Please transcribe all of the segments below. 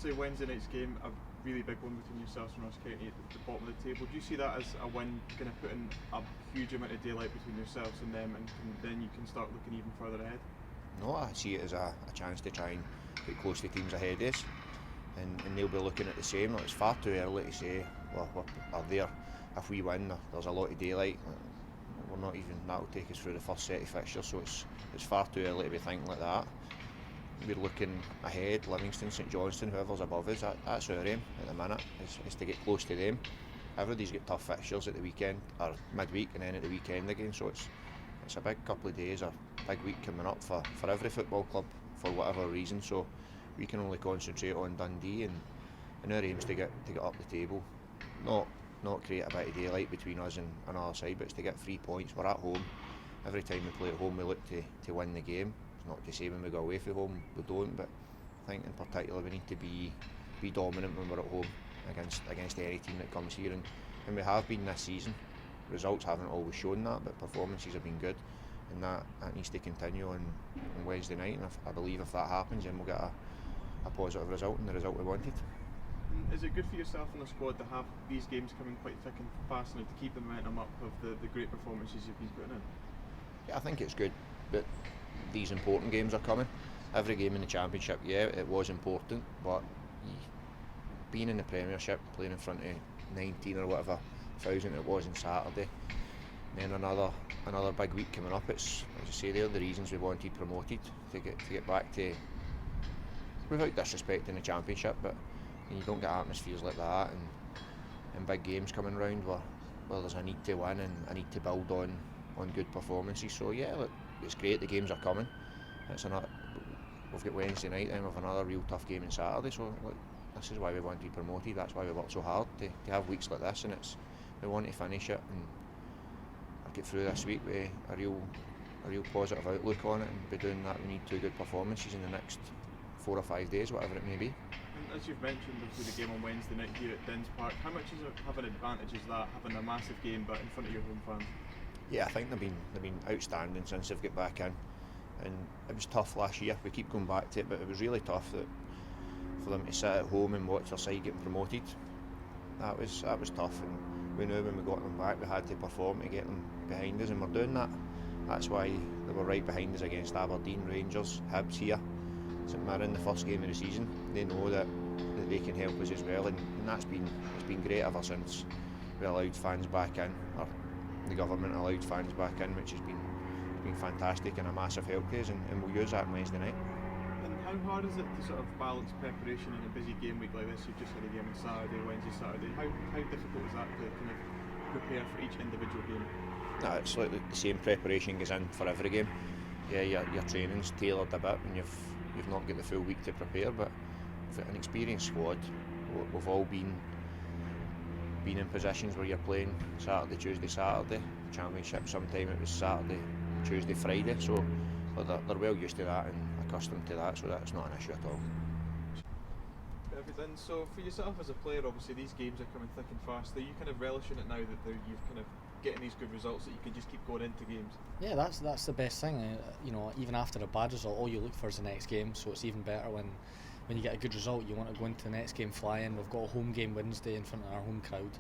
obviously Wednesday night's game, a really big one between yourselves and Ross County at the bottom of the table. Do you see that as a win, kind of putting a huge amount of daylight between yourselves and them, and then you can start looking even further ahead? No, I see it as a chance to try and get close to teams ahead of us, and they'll be looking at the same. It's far too early to say we're there. If we win, there's a lot of daylight. We're not even, that'll take us through the first set of fixtures, so it's far too early to be thinking like that. We're looking ahead, Livingston, St Johnstone, whoever's above us, that's our aim at the minute, is to get close to them. Everybody's got tough fixtures at the weekend, or midweek, and then at the weekend again, so it's a big couple of days, a big week coming up for every football club for whatever reason, so we can only concentrate on Dundee, and our aim's to get up the table, not create a bit of daylight between us and another side, but it's to get 3 points. We're at home. Every time we play at home we look to win the game. It's not to say when we go away from home we don't, but I think in particular we need to be dominant when we're at home against any team that comes here, and we have been this season. Results haven't always shown that, but performances have been good, and that needs to continue on Wednesday night, and I believe if that happens then we'll get a positive result and the result we wanted. Is it good for yourself and the squad to have these games coming quite thick and fast now to keep the momentum up of the great performances you've been putting in? Yeah, I think it's good that these important games are coming. Every game in the Championship, yeah, it was important, but being in the Premiership, playing in front of 19 or whatever thousand it was on Saturday, and then another big week coming up, it's, as I say, they're the reasons we wanted promoted, to get back to, without disrespecting the Championship, but you don't get atmospheres like that and big games coming round where there's a need to win and a need to build on good performances. So yeah, look, it's great the games are coming. We've got Wednesday night, then we've another real tough game on Saturday, so look, this is why we want to be promoted. That's why we work so hard to have weeks like this, and we want to finish it and get through this week with a real positive outlook on it, and be doing that. We need 2 good performances in the next 4 or 5 days, whatever it may be. As you've mentioned, obviously the game on Wednesday night here at Dins Park, how much of an advantage is that, having a massive game but in front of your home fans? Yeah, I think they've been outstanding since they've got back in, and it was tough last year. We keep going back to it, but it was really tough for them to sit at home and watch their side getting promoted. That was tough, and we knew when we got them back we had to perform to get them behind us, and we're doing that. That's why they were right behind us against Aberdeen, Rangers, Hibs here. St Mirren, the first game of the season. They know that they can help us as well, and it's been great ever since we allowed fans back in, or the government allowed fans back in, which has been fantastic and a massive help to us, and we'll use that on Wednesday night. And how hard is it to sort of balance preparation in a busy game week like this? You've just had a game on Saturday, Wednesday, Saturday. How difficult is that to kind of prepare for each individual game? No, it's like the same preparation goes in for every game. Yeah, your training's tailored a bit when you've not got the full week to prepare, but for an experienced squad, we've all been in positions where you're playing Saturday, Tuesday, Saturday. Championship, sometime it was Saturday, Tuesday, Friday, so they're well used to that and accustomed to that, so that's not an issue at all. Everything. So for yourself as a player, obviously these games are coming thick and fast. Are you kind of relishing it now that you've kind of getting these good results, that you can just keep going into games? Yeah, that's the best thing. Even after a bad result, all you look for is the next game. So it's even better when you get a good result. You want to go into the next game flying. We've got a home game Wednesday in front of our home crowd,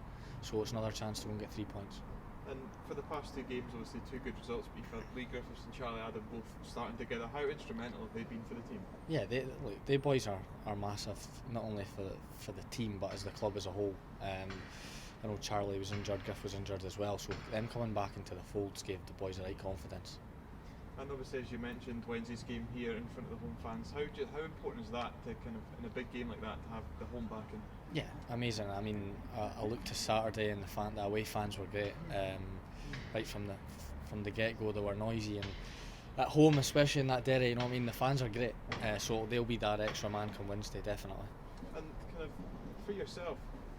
so it's another chance to go and get 3 points. And for the past 2 games, obviously 2 good results, but you've had Lee Griffiths and Charlie Adam both starting together. How instrumental have they been for the team? Yeah, they boys are massive, not only for the team but as the club as a whole. I know Charlie was injured, Griff was injured as well, so them coming back into the folds gave the boys the right confidence. And obviously, as you mentioned, Wednesday's game here in front of the home fans, how important is that to kind of, in a big game like that, to have the home backing? Yeah, amazing. I mean, I looked to Saturday and the away fans were great. Right from the get-go, they were noisy, and at home, especially in that Derry, the fans are great. So they'll be that extra man come Wednesday, definitely. And kind of for yourself,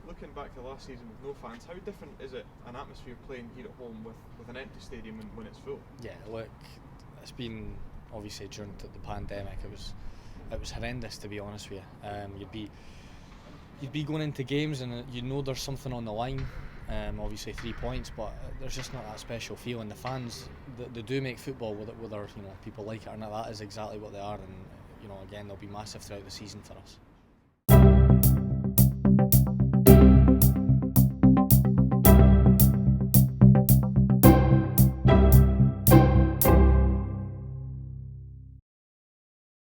looking back to last season with no fans, how different is it, an atmosphere playing here at home with an empty stadium when it's full? Yeah, look, it's been obviously during the pandemic. It was horrendous, to be honest with you. You'd be going into games and there's something on the line. Obviously 3 points, but there's just not that special feeling. The fans, they do make football, whether people like it or not. That is exactly what they are, and again, they'll be massive throughout the season for us.